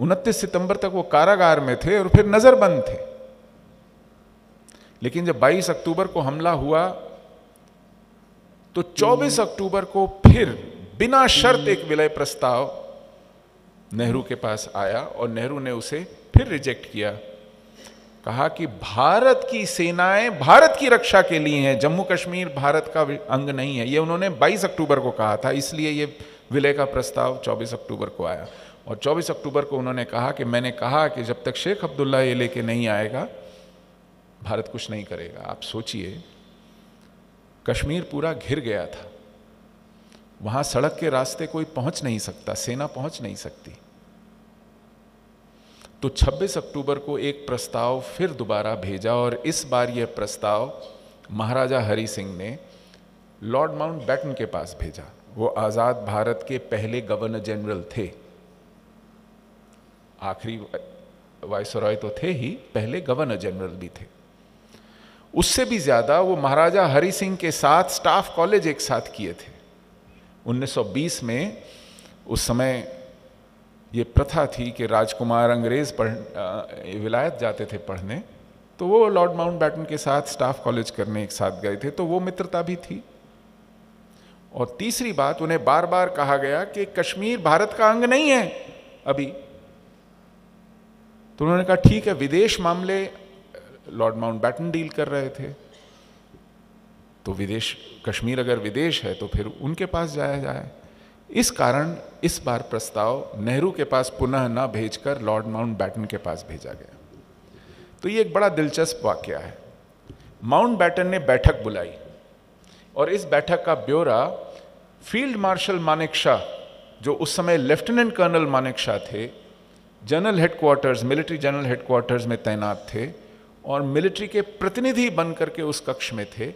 29 सितंबर तक वो कारागार में थे और फिर नजरबंद थे। लेकिन जब 22 अक्टूबर को हमला हुआ तो 24 अक्टूबर को फिर बिना शर्त एक विलय प्रस्ताव नेहरू के पास आया और नेहरू ने उसे फिर रिजेक्ट किया। कहा कि भारत की सेनाएं भारत की रक्षा के लिए हैं, जम्मू कश्मीर भारत का अंग नहीं है। ये उन्होंने 22 अक्टूबर को कहा था, इसलिए ये विलय का प्रस्ताव 24 अक्टूबर को आया। और 24 अक्टूबर को उन्होंने कहा कि मैंने कहा कि जब तक शेख अब्दुल्ला ये लेके नहीं आएगा भारत कुछ नहीं करेगा। आप सोचिए, कश्मीर पूरा घिर गया था, वहां सड़क के रास्ते कोई पहुंच नहीं सकता, सेना पहुंच नहीं सकती। तो 26 अक्टूबर को एक प्रस्ताव फिर दोबारा भेजा और इस बार यह प्रस्ताव महाराजा हरि सिंह ने लॉर्ड माउंटबेटन के पास भेजा। वो आजाद भारत के पहले गवर्नर जनरल थे, आखिरी वायसरॉय तो थे ही, पहले गवर्नर जनरल भी थे। उससे भी ज्यादा वो महाराजा हरि सिंह के साथ स्टाफ कॉलेज एक साथ किए थे। 1920 में उस समय ये प्रथा थी कि राजकुमार अंग्रेज विलायत जाते थे पढ़ने, तो वो लॉर्ड माउंटबेटन के साथ स्टाफ कॉलेज करने एक साथ गए थे, तो वो मित्रता भी थी। और तीसरी बात, उन्हें बार बार कहा गया कि कश्मीर भारत का अंग नहीं है अभी। तो उन्होंने कहा ठीक है, विदेश मामले लॉर्ड माउंटबेटन डील कर रहे थे, तो विदेश, कश्मीर अगर विदेश है तो फिर उनके पास जाया जाए। इस कारण इस बार प्रस्ताव नेहरू के पास पुनः न भेजकर लॉर्ड माउंटबेटन के पास भेजा गया। तो ये एक बड़ा दिलचस्प वाकया है। माउंटबेटन ने बैठक बुलाई और इस बैठक का ब्यौरा फील्ड मार्शल मानेकशॉ, जो उस समय लेफ्टिनेंट कर्नल मानेकशॉ थे, general headquarters, military general headquarters में तैनात थे और मिलिट्री के प्रतिनिधि बनकर के उस कक्ष में थे,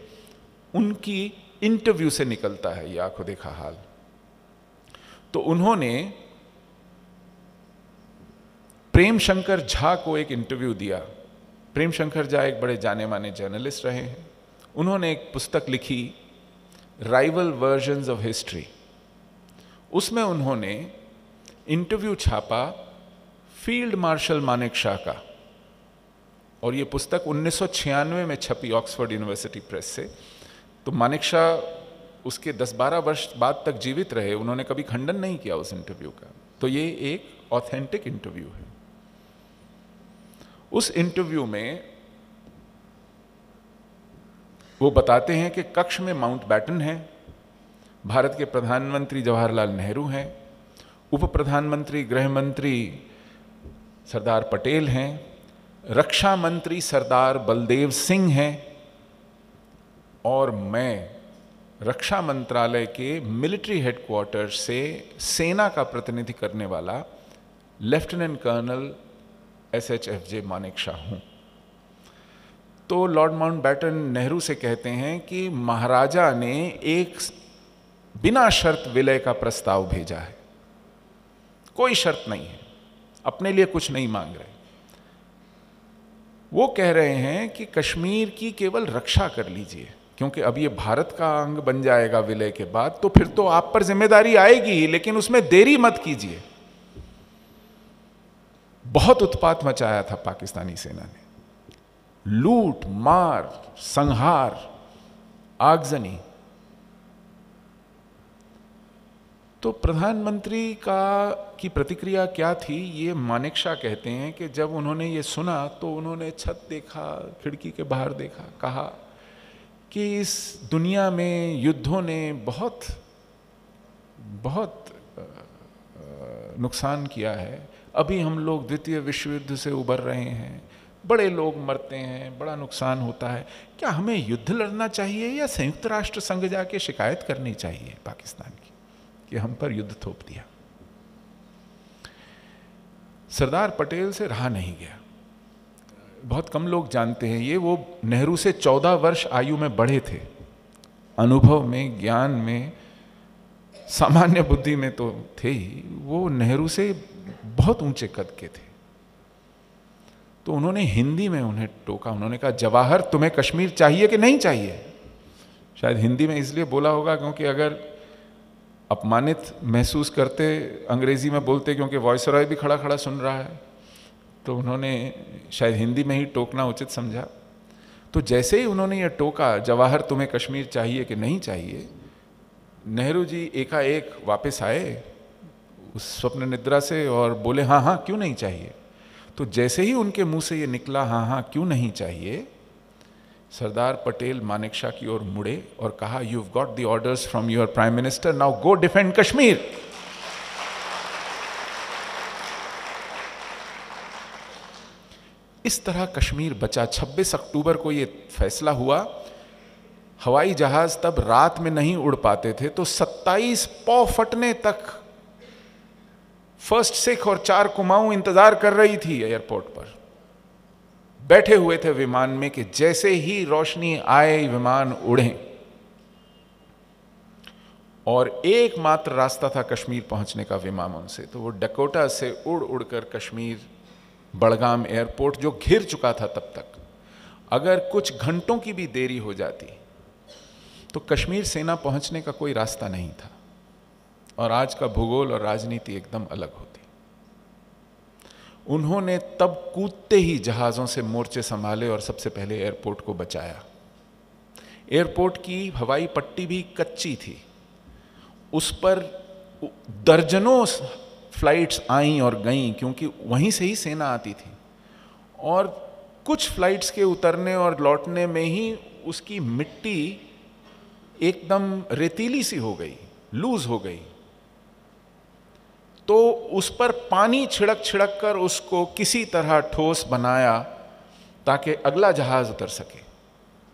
उनकी इंटरव्यू से निकलता है ये आंखों देखा हाल। तो उन्होंने प्रेम शंकर झा को एक इंटरव्यू दिया। प्रेम शंकर झा एक बड़े जाने माने जर्नलिस्ट रहे हैं। उन्होंने एक पुस्तक लिखी, राइवल वर्जन्स ऑफ हिस्ट्री। उसमें उन्होंने इंटरव्यू छापा फील्ड मार्शल मानेकशॉ का, और ये पुस्तक 1996 में छपी ऑक्सफोर्ड यूनिवर्सिटी प्रेस से। तो मानेकशॉ उसके 10-12 वर्ष बाद तक जीवित रहे, उन्होंने कभी खंडन नहीं किया उस इंटरव्यू का। तो ये एक ऑथेंटिक इंटरव्यू है। उस इंटरव्यू में वो बताते हैं कि कक्ष में माउंटबेटन है, भारत के प्रधानमंत्री जवाहरलाल नेहरू हैं, उप प्रधानमंत्री गृह मंत्री सरदार पटेल हैं, रक्षा मंत्री सरदार बलदेव सिंह हैं, और मैं रक्षा मंत्रालय के मिलिट्री हेडक्वार्टर से सेना का प्रतिनिधि करने वाला लेफ्टिनेंट कर्नल SHFJ मानेकशॉ हूं। तो लॉर्ड माउंटबेटन नेहरू से कहते हैं कि महाराजा ने एक बिना शर्त विलय का प्रस्ताव भेजा है, कोई शर्त नहीं है, अपने लिए कुछ नहीं मांग रहे। वो कह रहे हैं कि कश्मीर की केवल रक्षा कर लीजिए, क्योंकि अब ये भारत का अंग बन जाएगा विलय के बाद, तो फिर तो आप पर जिम्मेदारी आएगी ही, लेकिन उसमें देरी मत कीजिए। बहुत उत्पात मचाया था पाकिस्तानी सेना ने, लूट मार, संहार, आगजनी। तो प्रधानमंत्री की प्रतिक्रिया क्या थी, ये मानेकशॉ कहते हैं कि जब उन्होंने ये सुना तो उन्होंने छत देखा, खिड़की के बाहर देखा, कहा कि इस दुनिया में युद्धों ने बहुत बहुत नुकसान किया है। अभी हम लोग द्वितीय विश्व युद्ध से उबर रहे हैं, बड़े लोग मरते हैं, बड़ा नुकसान होता है। क्या हमें युद्ध लड़ना चाहिए या संयुक्त राष्ट्र संघ जाके शिकायत करनी चाहिए पाकिस्तान की कि हम पर युद्ध थोप दिया? सरदार पटेल से रहा नहीं गया। बहुत कम लोग जानते हैं ये, वो नेहरू से 14 वर्ष आयु में बड़े थे, अनुभव में, ज्ञान में, सामान्य बुद्धि में तो थे ही, वो नेहरू से बहुत ऊंचे कद के थे। तो उन्होंने हिंदी में उन्हें टोका, उन्होंने कहा जवाहर तुम्हें कश्मीर चाहिए कि नहीं चाहिए? शायद हिंदी में इसलिए बोला होगा क्योंकि अगर अपमानित महसूस करते, अंग्रेजी में बोलते क्योंकि वॉइसरॉय भी खड़ा खड़ा सुन रहा है, तो उन्होंने शायद हिंदी में ही टोकना उचित समझा। तो जैसे ही उन्होंने ये टोका, जवाहर तुम्हें कश्मीर चाहिए कि नहीं चाहिए, नेहरू जी एकाएक वापस आए उस स्वप्न निद्रा से और बोले हाँ हाँ क्यों नहीं चाहिए। तो जैसे ही उनके मुंह से ये निकला हाँ हाँ क्यों नहीं चाहिए, सरदार पटेल मानेकशॉ की ओर मुड़े और कहा, you have got the orders from your prime minister, now go defend Kashmir. इस तरह कश्मीर बचा। 26 अक्टूबर को ये फैसला हुआ। हवाई जहाज तब रात में नहीं उड़ पाते थे, तो 27 पौ फटने तक फर्स्ट सिख और 4 कुमाऊं इंतजार कर रही थी एयरपोर्ट पर, बैठे हुए थे विमान में कि जैसे ही रोशनी आए विमान उड़े। और एकमात्र रास्ता था कश्मीर पहुंचने का विमानों से, तो वो डकोटा से उड़ उड़कर कश्मीर, बड़गाम एयरपोर्ट जो घिर चुका था तब तक, अगर कुछ घंटों की भी देरी हो जाती तो कश्मीर सेना पहुंचने का कोई रास्ता नहीं था और आज का भूगोल और राजनीति एकदम अलग होती। उन्होंने तब कूदते ही जहाज़ों से मोर्चे संभाले और सबसे पहले एयरपोर्ट को बचाया। एयरपोर्ट की हवाई पट्टी भी कच्ची थी, उस पर दर्जनों फ्लाइट्स आईं और गईं क्योंकि वहीं से ही सेना आती थी, और कुछ फ्लाइट्स के उतरने और लौटने में ही उसकी मिट्टी एकदम रेतीली सी हो गई, लूज हो गई। तो उस पर पानी छिड़क छिड़क कर उसको किसी तरह ठोस बनाया ताकि अगला जहाज उतर सके।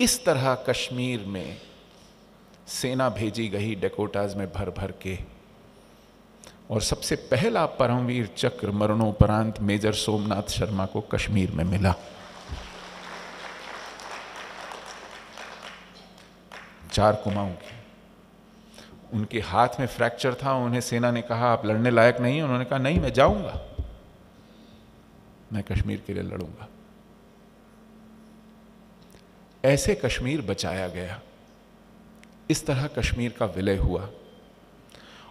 इस तरह कश्मीर में सेना भेजी गई डकोटाज में भर भर के, और सबसे पहला परमवीर चक्र मरणोपरांत मेजर सोमनाथ शर्मा को कश्मीर में मिला। 4 कुमाऊं की, उनके हाथ में फ्रैक्चर था। उन्हें सेना ने कहा आप लड़ने लायक नहीं। उन्होंने कहा नहीं, मैं जाऊंगा, मैं कश्मीर के लिए लड़ूंगा। ऐसे कश्मीर बचाया गया। इस तरह कश्मीर का विलय हुआ।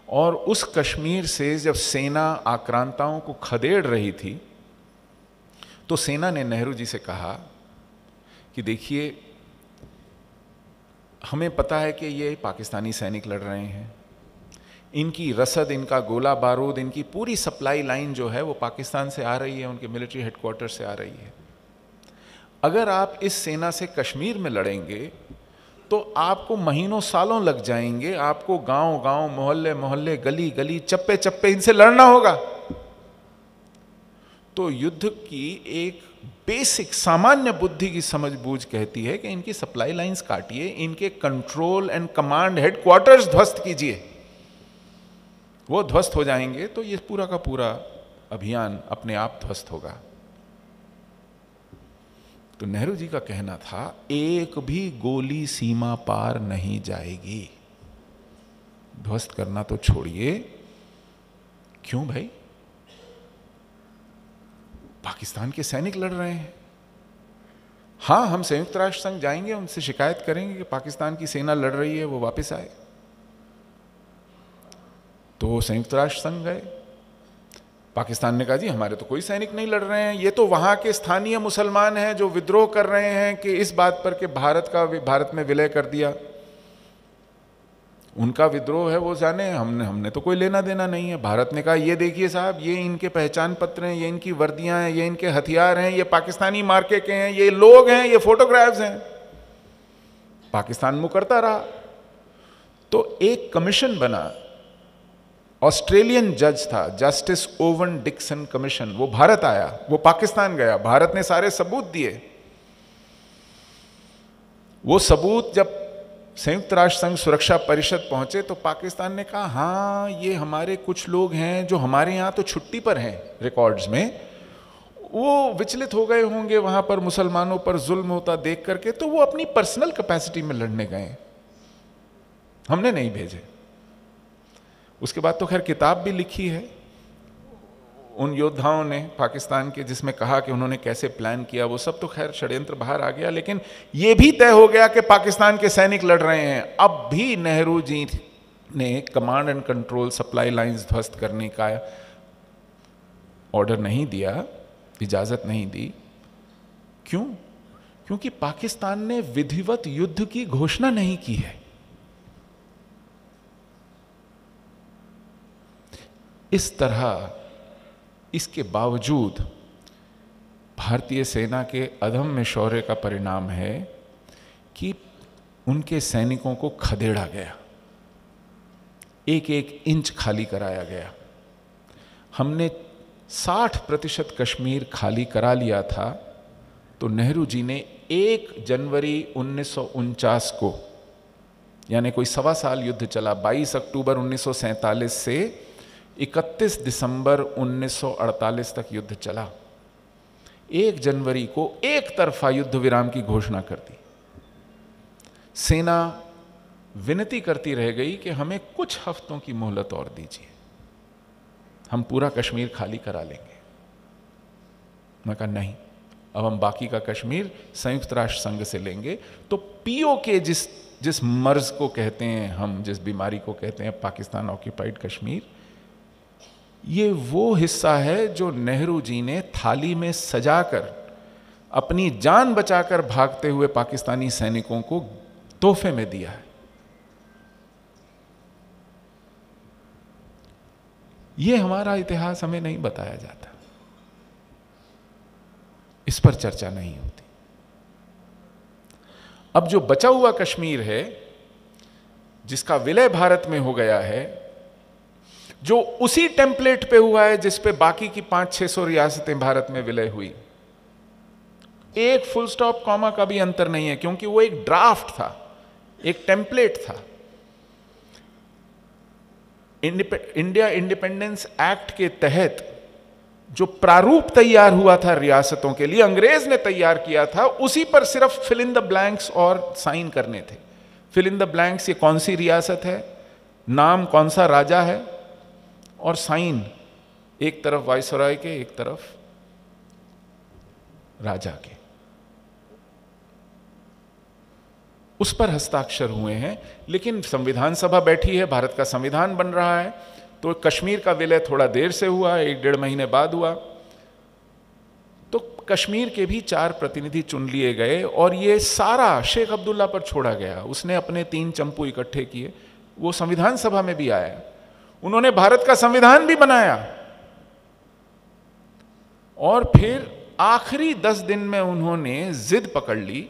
और उस कश्मीर से जब सेना आक्रांताओं को खदेड़ रही थी, तो सेना ने नेहरू जी से कहा कि देखिए, हमें पता है कि ये पाकिस्तानी सैनिक लड़ रहे हैं, इनकी रसद, इनका गोला बारूद, इनकी पूरी सप्लाई लाइन जो है वो पाकिस्तान से आ रही है, उनके मिलिट्री हेडक्वार्टर से आ रही है। अगर आप इस सेना से कश्मीर में लड़ेंगे तो आपको महीनों सालों लग जाएंगे, आपको गांव गांव, मोहल्ले मोहल्ले, गली गली, चप्पे चप्पे इनसे लड़ना होगा। तो युद्ध की एक बेसिक सामान्य बुद्धि की समझ बूझ कहती है कि इनकी सप्लाई लाइंस काटिए, इनके कंट्रोल एंड कमांड हेडक्वार्टर्स ध्वस्त कीजिए। वो ध्वस्त हो जाएंगे तो ये पूरा का पूरा अभियान अपने आप ध्वस्त होगा। तो नेहरू जी का कहना था, एक भी गोली सीमा पार नहीं जाएगी। ध्वस्त करना तो छोड़िए, क्यों भाई, पाकिस्तान के सैनिक लड़ रहे हैं। हां, हम संयुक्त राष्ट्र संघ जाएंगे, उनसे शिकायत करेंगे कि पाकिस्तान की सेना लड़ रही है, वो वापस आए। तो वो संयुक्त राष्ट्र संघ गए। पाकिस्तान ने कहा जी हमारे तो कोई सैनिक नहीं लड़ रहे हैं, ये तो वहां के स्थानीय मुसलमान हैं जो विद्रोह कर रहे हैं कि इस बात पर कि भारत में विलय कर दिया। उनका विद्रोह है, वो जाने, हमने तो कोई लेना देना नहीं है। भारत ने कहा ये देखिए साहब, ये इनके पहचान पत्र हैं, ये इनकी वर्दियां हैं, ये इनके हथियार हैं, ये पाकिस्तानी मार्के के हैं, ये लोग हैं, ये फोटोग्राफ्स हैं। पाकिस्तान मुकरता रहा। तो एक कमीशन बना, ऑस्ट्रेलियन जज था, जस्टिस ओवन डिक्सन कमीशन, वो भारत आया, वो पाकिस्तान गया, भारत ने सारे सबूत दिए। वो सबूत जब संयुक्त राष्ट्र संघ सुरक्षा परिषद पहुंचे तो पाकिस्तान ने कहा हाँ, ये हमारे कुछ लोग हैं जो हमारे यहाँ तो छुट्टी पर हैं रिकॉर्ड्स में, वो विचलित हो गए होंगे वहां पर मुसलमानों पर जुल्म होता देख करके, तो वो अपनी पर्सनल कैपेसिटी में लड़ने गए, हमने नहीं भेजे। उसके बाद तो खैर किताब भी लिखी है उन योद्धाओं ने पाकिस्तान के, जिसमें कहा कि उन्होंने कैसे प्लान किया। वो सब तो खैर षड्यंत्र बाहर आ गया, लेकिन ये भी तय हो गया कि पाकिस्तान के सैनिक लड़ रहे हैं। अब भी नेहरू जी ने command and control supply lines ध्वस्त करने का ऑर्डर नहीं दिया, इजाजत नहीं दी। क्यों? क्योंकि पाकिस्तान ने विधिवत युद्ध की घोषणा नहीं की है। इस तरह इसके बावजूद भारतीय सेना के अदम्य शौर्य का परिणाम है कि उनके सैनिकों को खदेड़ा गया, एक एक इंच खाली कराया गया। हमने 60% कश्मीर खाली करा लिया था, तो नेहरू जी ने 1 जनवरी 1949 को, यानी कोई 1.25 साल युद्ध चला, 22 अक्टूबर 1947 से 31 दिसंबर 1948 तक युद्ध चला। 1 जनवरी को एक तरफा युद्ध विराम की घोषणा कर दी। सेना विनती करती रह गई कि हमें कुछ हफ्तों की मोहलत और दीजिए, हम पूरा कश्मीर खाली करा लेंगे। मैं कहा नहीं, अब हम बाकी का कश्मीर संयुक्त राष्ट्र संघ से लेंगे। तो पीओके जिस मर्ज को कहते हैं हम, जिस बीमारी को कहते हैं पाकिस्तान ऑक्यूपाइड कश्मीर, ये वो हिस्सा है जो नेहरू जी ने थाली में सजाकर अपनी जान बचाकर भागते हुए पाकिस्तानी सैनिकों को तोहफे में दिया है। ये हमारा इतिहास हमें नहीं बताया जाता, इस पर चर्चा नहीं होती। अब जो बचा हुआ कश्मीर है, जिसका विलय भारत में हो गया है, जो उसी टेम्पलेट पे हुआ है जिस पे बाकी की 500-600 रियासतें भारत में विलय हुई, एक फुल स्टॉप कॉमा का भी अंतर नहीं है, क्योंकि वो एक ड्राफ्ट था, एक टेम्पलेट था। इंडिया इंडिपेंडेंस एक्ट के तहत जो प्रारूप तैयार हुआ था रियासतों के लिए, अंग्रेज ने तैयार किया था, उसी पर सिर्फ फिल इन द ब्लैंक्स और साइन करने थे। फिल इन द ब्लैंक्स, ये कौन सी रियासत है, नाम कौन सा राजा है, और साइन एक तरफ वायसराय के, एक तरफ राजा के, उस पर हस्ताक्षर हुए हैं। लेकिन संविधान सभा बैठी है, भारत का संविधान बन रहा है, तो कश्मीर का विलय थोड़ा देर से हुआ, 1-1.5 महीने बाद हुआ। तो कश्मीर के भी 4 प्रतिनिधि चुन लिए गए और ये सारा शेख अब्दुल्ला पर छोड़ा गया। उसने अपने 3 चंपू इकट्ठे किए, वो संविधान सभा में भी आया, उन्होंने भारत का संविधान भी बनाया, और फिर आखिरी 10 दिन में उन्होंने जिद पकड़ ली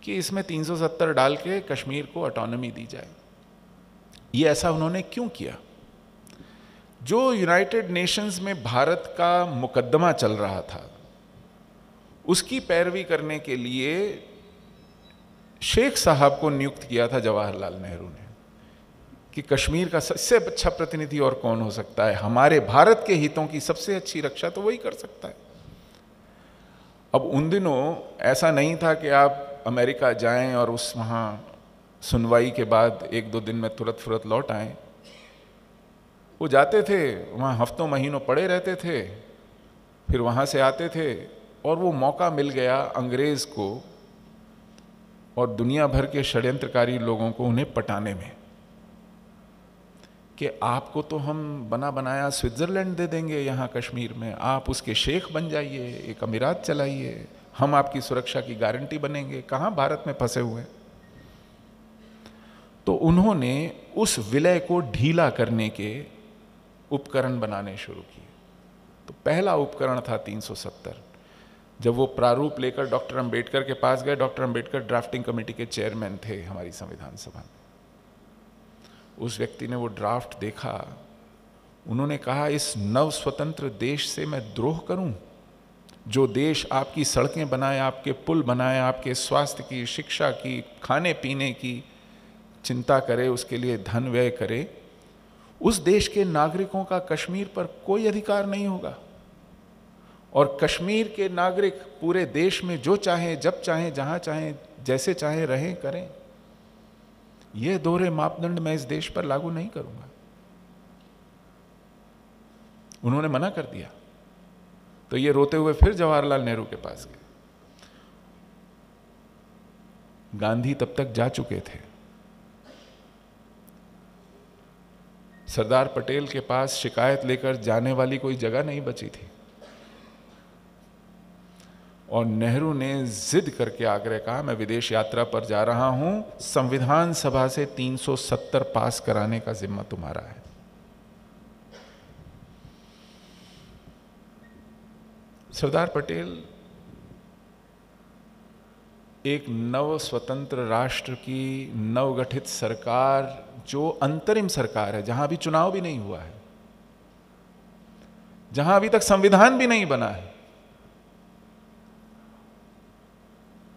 कि इसमें 370 डाल के कश्मीर को ऑटोनॉमी दी जाए। ये ऐसा उन्होंने क्यों किया? जो यूनाइटेड नेशंस में भारत का मुकदमा चल रहा था, उसकी पैरवी करने के लिए शेख साहब को नियुक्त किया था जवाहरलाल नेहरू ने कि कश्मीर का सबसे अच्छा प्रतिनिधि और कौन हो सकता है, हमारे भारत के हितों की सबसे अच्छी रक्षा तो वही कर सकता है। अब उन दिनों ऐसा नहीं था कि आप अमेरिका जाएं और उस वहाँ सुनवाई के बाद 1-2 दिन में तुरंत फुरत लौट आएं। वो जाते थे, वहाँ हफ्तों महीनों पड़े रहते थे, फिर वहाँ से आते थे, और वो मौका मिल गया अंग्रेज़ को और दुनिया भर के षड्यंत्रकारी लोगों को उन्हें पटाने में कि आपको तो हम बना बनाया स्विट्ज़रलैंड दे देंगे यहाँ कश्मीर में, आप उसके शेख बन जाइए, एक अमीरात चलाइए, हम आपकी सुरक्षा की गारंटी बनेंगे। कहाँ भारत में फंसे हुए। तो उन्होंने उस विलय को ढीला करने के उपकरण बनाने शुरू किए। तो पहला उपकरण था 370। जब वो प्रारूप लेकर डॉक्टर अंबेडकर के पास गए, डॉक्टर अंबेडकर ड्राफ्टिंग कमेटी के चेयरमैन थे हमारी संविधान सभा में। उस व्यक्ति ने वो ड्राफ्ट देखा, उन्होंने कहा इस नव स्वतंत्र देश से मैं द्रोह करूं, जो देश आपकी सड़कें बनाए, आपके पुल बनाए, आपके स्वास्थ्य की, शिक्षा की, खाने पीने की चिंता करे, उसके लिए धन व्यय करे, उस देश के नागरिकों का कश्मीर पर कोई अधिकार नहीं होगा, और कश्मीर के नागरिक पूरे देश में जो चाहें, जब चाहें, जहां चाहें, जैसे चाहें रहें, करें। ये दोहरे मापदंड मैं इस देश पर लागू नहीं करूंगा। उन्होंने मना कर दिया। तो ये रोते हुए फिर जवाहरलाल नेहरू के पास गए। गांधी तब तक जा चुके थे। सरदार पटेल के पास शिकायत लेकर जाने वाली कोई जगह नहीं बची थी। और नेहरू ने जिद करके आग्रह कहा, मैं विदेश यात्रा पर जा रहा हूं, संविधान सभा से 370 पास कराने का जिम्मा तुम्हारा है। सरदार पटेल एक नव स्वतंत्र राष्ट्र की नवगठित सरकार, जो अंतरिम सरकार है, जहां अभी चुनाव भी नहीं हुआ है, जहां अभी तक संविधान भी नहीं बना है,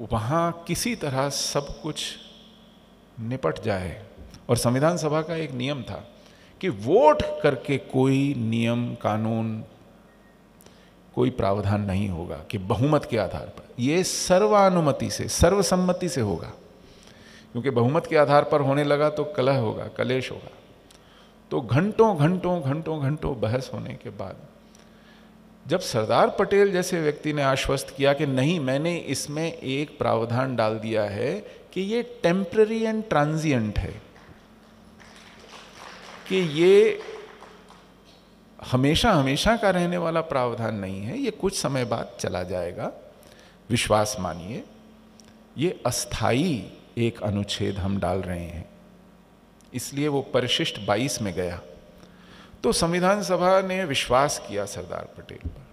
वहां किसी तरह सब कुछ निपट जाए। और संविधान सभा का एक नियम था कि वोट करके कोई नियम कानून, कोई प्रावधान नहीं होगा कि बहुमत के आधार पर, यह सर्वानुमति से, सर्वसम्मति से होगा। क्योंकि बहुमत के आधार पर होने लगा तो कलह होगा, कलेश होगा। तो घंटों घंटों घंटों घंटों बहस होने के बाद जब सरदार पटेल जैसे व्यक्ति ने आश्वस्त किया कि नहीं, मैंने इसमें एक प्रावधान डाल दिया है कि ये टेम्पररी एंड ट्रांजिएंट है, कि ये हमेशा हमेशा का रहने वाला प्रावधान नहीं है, ये कुछ समय बाद चला जाएगा, विश्वास मानिए, ये अस्थाई एक अनुच्छेद हम डाल रहे हैं। इसलिए वो परिशिष्ट 22 में गया। तो संविधान सभा ने विश्वास किया सरदार पटेल पर,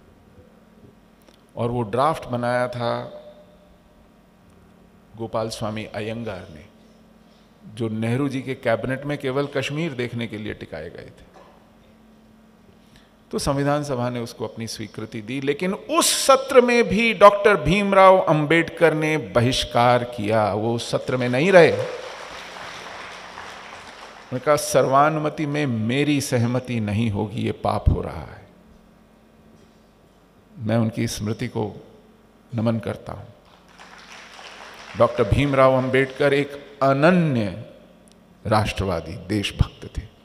और वो ड्राफ्ट बनाया था गोपाल स्वामी अयंगार ने, जो नेहरू जी के कैबिनेट में केवल कश्मीर देखने के लिए टिकाए गए थे। तो संविधान सभा ने उसको अपनी स्वीकृति दी, लेकिन उस सत्र में भी डॉक्टर भीमराव अंबेडकर ने बहिष्कार किया। वो उस सत्र में नहीं रहे। उन्होंने कहा, सर्वानुमति में मेरी सहमति नहीं होगी, ये पाप हो रहा है। मैं उनकी स्मृति को नमन करता हूं। डॉक्टर भीमराव अंबेडकर एक अनन्य राष्ट्रवादी, देशभक्त थे।